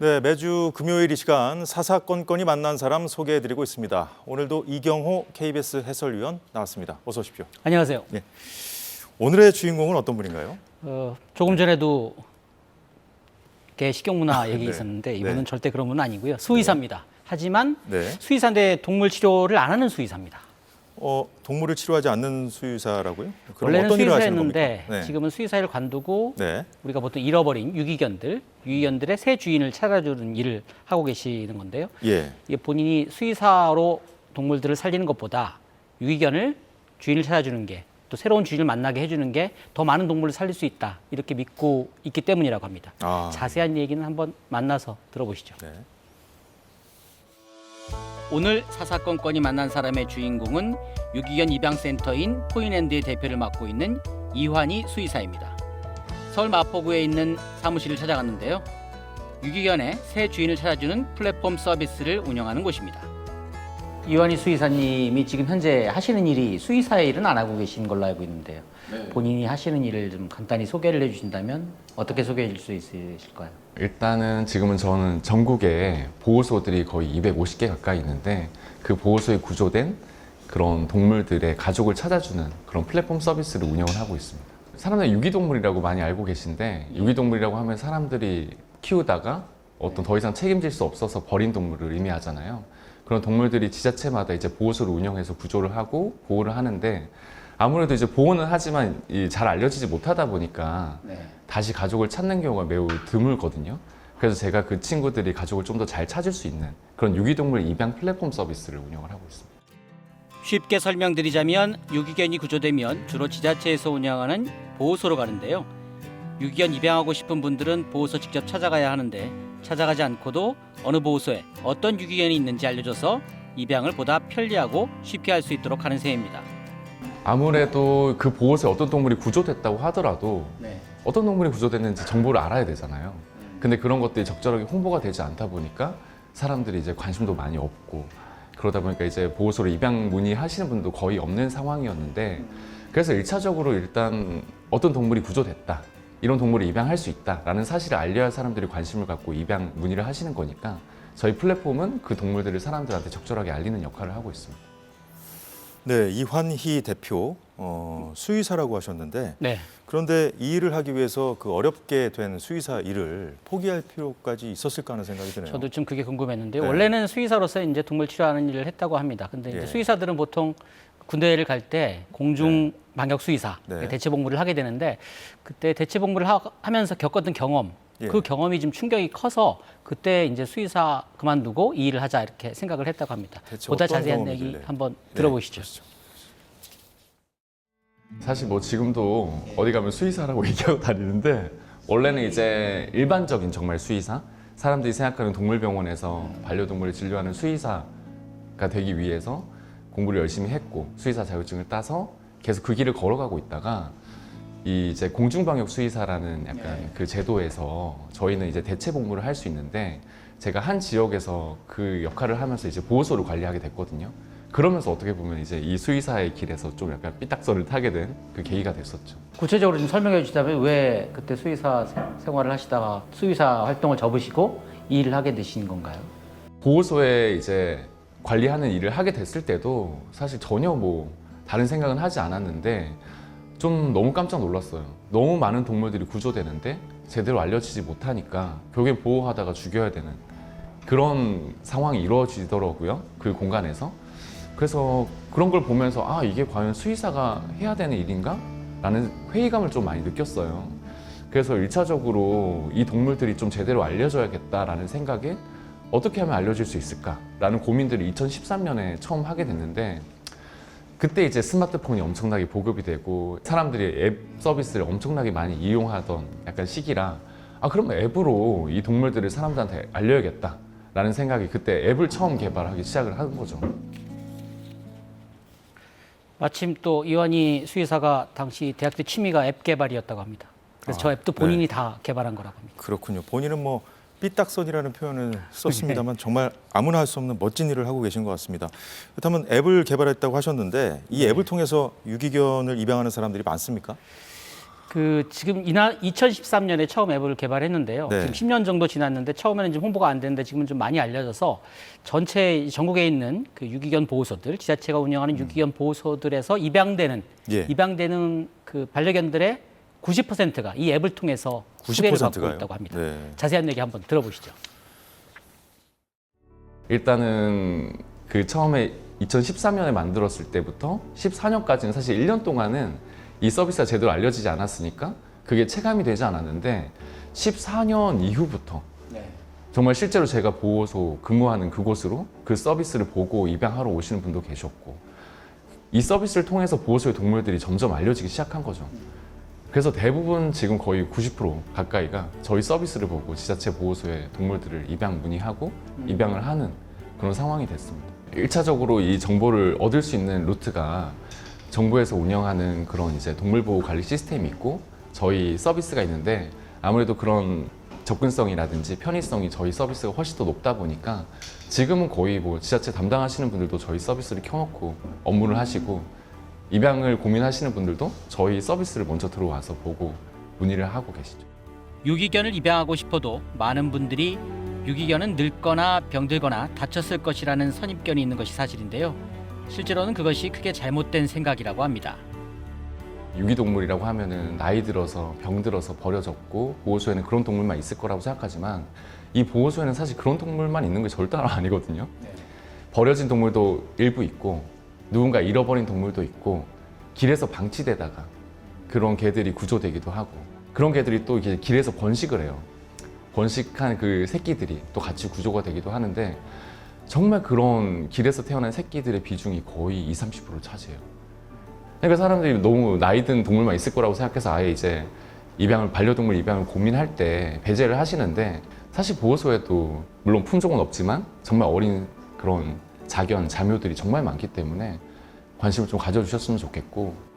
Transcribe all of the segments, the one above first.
네, 매주 금요일 이 시간 사사건건이 만난 사람 소개해드리고 있습니다. 오늘도 이경호 KBS 해설위원 나왔습니다. 어서 오십시오. 안녕하세요. 네. 오늘의 주인공은 어떤 분인가요? 조금 전에도 개 식용문화 얘기 네. 있었는데 이분은 네. 절대 그런 분은 아니고요. 수의사입니다. 하지만 네. 수의사인데 동물 치료를 안 하는 수의사입니다. 동물을 치료하지 않는 수의사라고요? 그럼 원래는 어떤 일을 하시는 수의사였는데 겁니까? 네. 지금은 수의사를 관두고 네. 우리가 보통 잃어버린 유기견들의 새 주인을 찾아주는 일을 하고 계시는 건데요. 예. 이게 본인이 수의사로 동물들을 살리는 것보다 유기견을 주인을 찾아주는 게 또 새로운 주인을 만나게 해주는 게 더 많은 동물을 살릴 수 있다 이렇게 믿고 있기 때문이라고 합니다. 자세한 얘기는 한번 만나서 들어보시죠. 네. 오늘 사사건건이 만난 사람의 주인공은 유기견 입양센터인 포인앤드의 대표를 맡고 있는 이환희 수의사입니다. 서울 마포구에 있는 사무실을 찾아갔는데요. 유기견의 새 주인을 찾아주는 플랫폼 서비스를 운영하는 곳입니다. 이환희 수의사님이 지금 현재 하시는 일이 수의사의 일은 안 하고 계신 걸로 알고 있는데요. 네. 본인이 하시는 일을 좀 간단히 소개를 해주신다면 어떻게 소개해 줄 수 있으실까요? 일단은 지금은 저는 전국에 보호소들이 거의 250개 가까이 있는데 그 보호소에 구조된 그런 동물들의 가족을 찾아주는 그런 플랫폼 서비스를 운영을 하고 있습니다. 사람들이 유기동물이라고 많이 알고 계신데 유기동물이라고 하면 사람들이 키우다가 어떤 더 이상 책임질 수 없어서 버린 동물을 의미하잖아요. 그런 동물들이 지자체마다 이제 보호소를 운영해서 구조를 하고 보호를 하는데 아무래도 이제 보호는 하지만 잘 알려지지 못하다 보니까 다시 가족을 찾는 경우가 매우 드물거든요. 그래서 제가 그 친구들이 가족을 좀 더 잘 찾을 수 있는 그런 유기동물 입양 플랫폼 서비스를 운영을 하고 있습니다. 쉽게 설명드리자면 유기견이 구조되면 주로 지자체에서 운영하는 보호소로 가는데요. 유기견 입양하고 싶은 분들은 보호소 직접 찾아가야 하는데 찾아가지 않고도 어느 보호소에 어떤 유기견이 있는지 알려줘서 입양을 보다 편리하고 쉽게 할 수 있도록 하는 셈입니다. 아무래도 그 보호소에 어떤 동물이 구조됐다고 하더라도 어떤 동물이 구조됐는지 정보를 알아야 되잖아요. 근데 그런 것들이 적절하게 홍보가 되지 않다 보니까 사람들이 이제 관심도 많이 없고 그러다 보니까 이제 보호소로 입양 문의하시는 분도 거의 없는 상황이었는데 그래서 1차적으로 일단 어떤 동물이 구조됐다. 이런 동물을 입양할 수 있다라는 사실을 알려야 할 사람들이 관심을 갖고 입양 문의를 하시는 거니까 저희 플랫폼은 그 동물들을 사람들한테 적절하게 알리는 역할을 하고 있습니다. 네, 이환희 대표 수의사라고 하셨는데 네. 그런데 이 일을 하기 위해서 그 어렵게 된 수의사 일을 포기할 필요까지 있었을까 하는 생각이 드네요. 저도 좀 그게 궁금했는데 네. 원래는 수의사로서 이제 동물 치료하는 일을 했다고 합니다. 근데 이제 예. 수의사들은 보통 군대를 갈 때 공중 방역 수의사 네. 대체 복무를 하게 되는데 그때 대체 복무를 하면서 겪었던 경험 예. 그 경험이 좀 충격이 커서 그때 이제 수의사 그만두고 이 일을 하자 이렇게 생각을 했다고 합니다. 대체 보다 어떤 자세한 경험이길래? 얘기 한번 네, 들어보시죠. 그러시죠. 사실 뭐 지금도 어디 가면 수의사라고 얘기하고 다니는데 원래는 이제 일반적인 정말 수의사 사람들이 생각하는 동물병원에서 반려동물을 진료하는 수의사가 되기 위해서 공부를 열심히 했고 수의사 자격증을 따서 계속 그 길을 걸어가고 있다가 이 이제 공중방역 수의사라는 약간 그 제도에서 저희는 이제 대체 복무를 할 수 있는데 제가 한 지역에서 그 역할을 하면서 이제 보호소를 관리하게 됐거든요. 그러면서 어떻게 보면 이제 이 수의사의 길에서 좀 약간 삐딱선을 타게 된 그 계기가 됐었죠. 구체적으로 좀 설명해 주시다면 왜 그때 수의사 생활을 하시다가 수의사 활동을 접으시고 이 일을 하게 되신 건가요? 보호소에 이제 관리하는 일을 하게 됐을 때도 사실 전혀 뭐 다른 생각은 하지 않았는데 좀 너무 깜짝 놀랐어요. 너무 많은 동물들이 구조되는데 제대로 알려지지 못하니까 결국엔 보호하다가 죽여야 되는 그런 상황이 이루어지더라고요. 그 공간에서. 그래서 그런 걸 보면서 아 이게 과연 수의사가 해야 되는 일인가? 라는 회의감을 좀 많이 느꼈어요. 그래서 1차적으로 이 동물들이 좀 제대로 알려져야겠다라는 생각에 어떻게 하면 알려질 수 있을까라는 고민들을 2013년에 처음 하게 됐는데 그때 이제 스마트폰이 엄청나게 보급이 되고 사람들이 앱 서비스를 엄청나게 많이 이용하던 약간 시기라 아 그럼 앱으로 이 동물들을 사람들한테 알려야겠다라는 생각이 그때 앱을 처음 개발하기 시작을 한 거죠. 마침 또 이완희 수의사가 당시 대학 때 취미가 앱 개발이었다고 합니다. 그래서 저 앱도 본인이 다 개발한 거라고 합니다. 그렇군요. 본인은 뭐 삐딱선이라는 표현을 썼습니다만 정말 아무나 할 수 없는 멋진 일을 하고 계신 것 같습니다. 그렇다면 앱을 개발했다고 하셨는데 이 앱을 통해서 유기견을 입양하는 사람들이 많습니까? 지금 2013년에 처음 앱을 개발했는데요. 네. 지금 10년 정도 지났는데 처음에는 좀 홍보가 안 됐는데 지금은 좀 많이 알려져서 전체 전국에 있는 그 유기견 보호소들, 지자체가 운영하는 유기견 보호소들에서 입양되는 예. 그 반려견들의 90%가 이 앱을 통해서 소개를 받고 90%가요? 있다고 합니다. 네. 자세한 얘기 한번 들어보시죠. 일단은 그 처음에 2013년에 만들었을 때부터 14년까지는 사실 1년 동안은 이 서비스가 제대로 알려지지 않았으니까 그게 체감이 되지 않았는데 14년 이후부터 정말 실제로 제가 보호소 근무하는 그곳으로 그 서비스를 보고 입양하러 오시는 분도 계셨고 이 서비스를 통해서 보호소의 동물들이 점점 알려지기 시작한 거죠. 그래서 대부분 지금 거의 90% 가까이가 저희 서비스를 보고 지자체 보호소에 동물들을 입양 문의하고 입양을 하는 그런 상황이 됐습니다. 1차적으로 이 정보를 얻을 수 있는 루트가 정부에서 운영하는 그런 이제 동물보호 관리 시스템이 있고 저희 서비스가 있는데 아무래도 그런 접근성이라든지 편의성이 저희 서비스가 훨씬 더 높다 보니까 지금은 거의 뭐 지자체 담당하시는 분들도 저희 서비스를 켜놓고 업무를 하시고 입양을 고민하시는 분들도 저희 서비스를 먼저 들어와서 보고 문의를 하고 계시죠. 유기견을 입양하고 싶어도 많은 분들이 유기견은 늙거나 병들거나 다쳤을 것이라는 선입견이 있는 것이 사실인데요. 실제로는 그것이 크게 잘못된 생각이라고 합니다. 유기동물이라고 하면은 나이 들어서 병들어서 버려졌고 보호소에는 그런 동물만 있을 거라고 생각하지만 이 보호소에는 사실 그런 동물만 있는 게 절대 아니거든요. 버려진 동물도 일부 있고 누군가 잃어버린 동물도 있고 길에서 방치되다가 그런 개들이 구조되기도 하고 그런 개들이 또 이게 길에서 번식을 해요. 번식한 그 새끼들이 또 같이 구조가 되기도 하는데 정말 그런 길에서 태어난 새끼들의 비중이 거의 20-30%를 차지해요. 그러니까 사람들이 너무 나이 든 동물만 있을 거라고 생각해서 아예 이제 반려동물 입양을 고민할 때 배제를 하시는데 사실 보호소에도 물론 품종은 없지만 정말 어린 그런 자견, 자묘들이 정말 많기 때문에 관심을 좀 가져주셨으면 좋겠고.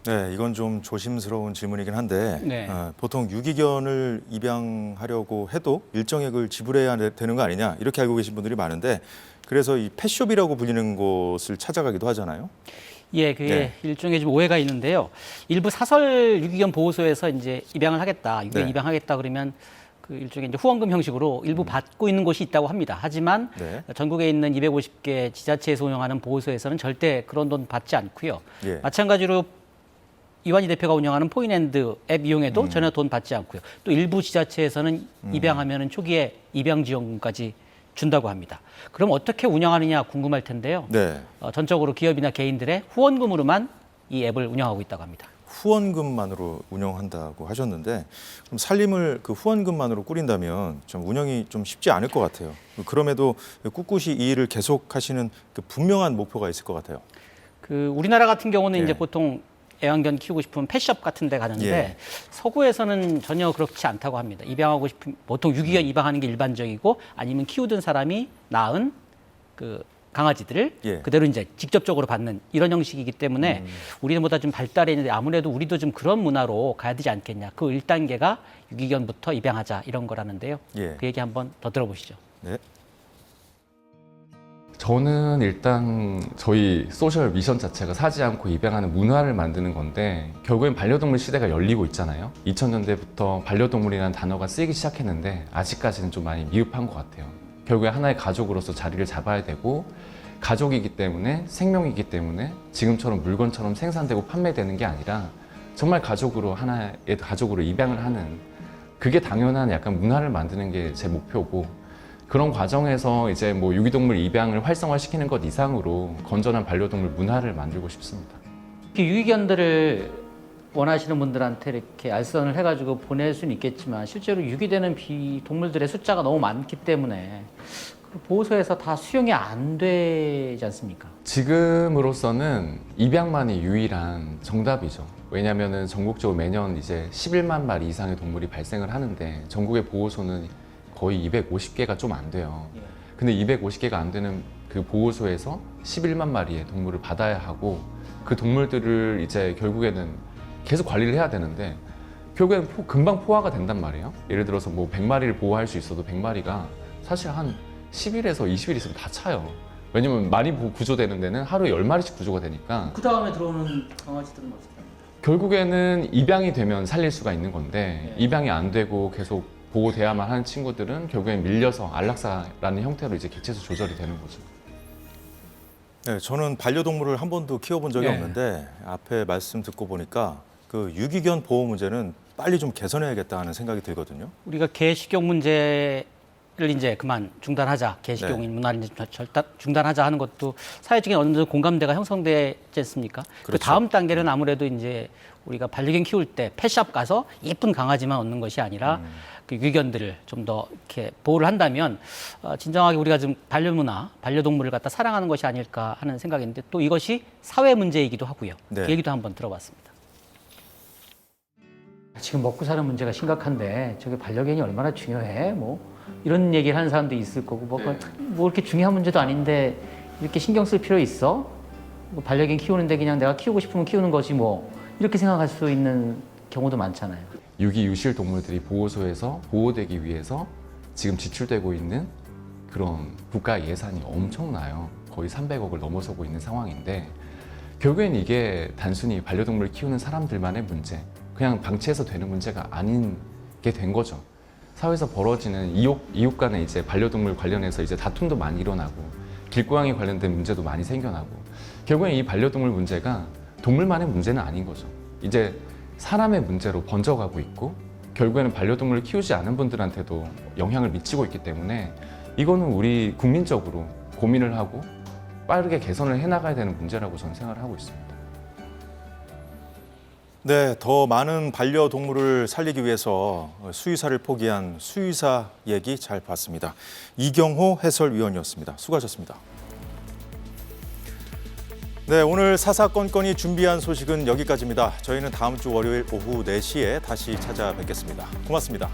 네, 이건 좀 조심스러운 질문이긴 한데 네. 보통 유기견을 입양하려고 해도 일정액을 지불해야 되는 거 아니냐 이렇게 알고 계신 분들이 많은데 그래서 이 펫숍이라고 불리는 곳을 찾아가기도 하잖아요. 예, 그게 네. 일종의 좀 오해가 있는데요. 일부 사설 유기견 보호소에서 이제 입양을 하겠다, 유기견 네. 입양하겠다 그러면 그 일종의 이제 후원금 형식으로 일부 받고 있는 곳이 있다고 합니다. 하지만 네. 전국에 있는 250개 지자체에서 운영하는 보호소에서는 절대 그런 돈 받지 않고요. 예. 마찬가지로 이완희 대표가 운영하는 포인핸드 앱 이용해도 전혀 돈 받지 않고요. 또 일부 지자체에서는 입양하면은 초기에 입양 지원금까지 준다고 합니다. 그럼 어떻게 운영하느냐 궁금할 텐데요. 네. 전적으로 기업이나 개인들의 후원금으로만 이 앱을 운영하고 있다고 합니다. 후원금만으로 운영한다고 하셨는데 그럼 살림을 그 후원금만으로 꾸린다면 좀 운영이 좀 쉽지 않을 것 같아요. 그럼에도 꿋꿋이 이 일을 계속하시는 그 분명한 목표가 있을 것 같아요. 그 우리나라 같은 경우는 예. 이제 보통 애완견 키우고 싶으면 펫숍 같은 데 가는데 예. 서구에서는 전혀 그렇지 않다고 합니다. 입양하고 싶으면 보통 유기견 입양하는 게 일반적이고 아니면 키우던 사람이 낳은 그 강아지들을 예. 그대로 이제 직접적으로 받는 이런 형식이기 때문에 우리보다 좀 발달해 있는데 아무래도 우리도 좀 그런 문화로 가야 되지 않겠냐. 그 1단계가 유기견부터 입양하자 이런 거라는데요. 예. 그 얘기 한번 더 들어보시죠. 네. 저는 일단 저희 소셜 미션 자체가 사지 않고 입양하는 문화를 만드는 건데 결국엔 반려동물 시대가 열리고 있잖아요. 2000년대부터 반려동물이라는 단어가 쓰이기 시작했는데 아직까지는 좀 많이 미흡한 것 같아요. 결국에 하나의 가족으로서 자리를 잡아야 되고 가족이기 때문에 생명이기 때문에 지금처럼 물건처럼 생산되고 판매되는 게 아니라 정말 가족으로 하나의 가족으로 입양을 하는 그게 당연한 약간 문화를 만드는 게 제 목표고 그런 과정에서 이제 뭐 유기동물 입양을 활성화시키는 것 이상으로 건전한 반려동물 문화를 만들고 싶습니다. 유기견들을 원하시는 분들한테 이렇게 알선을 해가지고 보낼 수는 있겠지만 실제로 유기되는 동물들의 숫자가 너무 많기 때문에 그 보호소에서 다 수용이 안 되지 않습니까? 지금으로서는 입양만이 유일한 정답이죠. 왜냐하면 전국적으로 매년 이제 11만 마리 이상의 동물이 발생을 하는데 전국의 보호소는 거의 250개가 좀 안 돼요. 근데 250개가 안 되는 그 보호소에서 11만 마리의 동물을 받아야 하고 그 동물들을 이제 결국에는 계속 관리를 해야 되는데 결국에는 금방 포화가 된단 말이에요. 예를 들어서 뭐 100마리를 보호할 수 있어도 100마리가 사실 한 10일에서 20일 있으면 다 차요. 왜냐면 많이 구조되는 데는 하루에 10마리씩 구조가 되니까 그 다음에 들어오는 강아지들은 어떻게 합니까? 결국에는 입양이 되면 살릴 수가 있는 건데 입양이 안 되고 계속 보호돼야만 하는 친구들은 결국엔 밀려서 안락사라는 형태로 이제 개체수 조절이 되는 거죠. 네, 저는 반려동물을 한 번도 키워본 적이 네. 없는데 앞에 말씀 듣고 보니까 그 유기견 보호 문제는 빨리 좀 개선해야겠다 하는 생각이 들거든요. 우리가 개식용 문제를 이제 그만 중단하자, 개식용 네. 문화를 이제 중단하자 하는 것도 사회적인 어느 정도 공감대가 형성되지 않습니까? 그 그렇죠. 다음 단계는 아무래도 이제 우리가 반려견 키울 때 펫샵 가서 예쁜 강아지만 얻는 것이 아니라 그 유기견들을 좀 더 이렇게 보호를 한다면 진정하게 우리가 지금 반려문화, 반려동물을 갖다 사랑하는 것이 아닐까 하는 생각인데 또 이것이 사회 문제이기도 하고요. 네. 그 얘기도 한번 들어봤습니다. 지금 먹고 사는 문제가 심각한데 저게 반려견이 얼마나 중요해? 뭐 이런 얘기를 하는 사람도 있을 거고 뭐 이렇게 중요한 문제도 아닌데 이렇게 신경 쓸 필요 있어? 뭐 반려견 키우는데 그냥 내가 키우고 싶으면 키우는 거지 뭐 이렇게 생각할 수 있는 경우도 많잖아요. 유기 유실 동물들이 보호소에서 보호되기 위해서 지금 지출되고 있는 그런 국가 예산이 엄청나요. 거의 300억을 넘어서고 있는 상황인데 결국엔 이게 단순히 반려동물을 키우는 사람들만의 문제, 그냥 방치해서 되는 문제가 아닌 게 된 거죠. 사회에서 벌어지는 이웃 간의 이제 반려동물 관련해서 이제 다툼도 많이 일어나고 길고양이 관련된 문제도 많이 생겨나고 결국엔 이 반려동물 문제가 동물만의 문제는 아닌 거죠. 이제 사람의 문제로 번져가고 있고 결국에는 반려동물을 키우지 않은 분들한테도 영향을 미치고 있기 때문에 이거는 우리 국민적으로 고민을 하고 빠르게 개선을 해나가야 되는 문제라고 저는 생각을 하고 있습니다. 네, 더 많은 반려동물을 살리기 위해서 수의사를 포기한 수의사 얘기 잘 봤습니다. 이경호 해설위원이었습니다. 수고하셨습니다. 네, 오늘 사사건건이 준비한 소식은 여기까지입니다. 저희는 다음 주 월요일 오후 4시에 다시 찾아뵙겠습니다. 고맙습니다.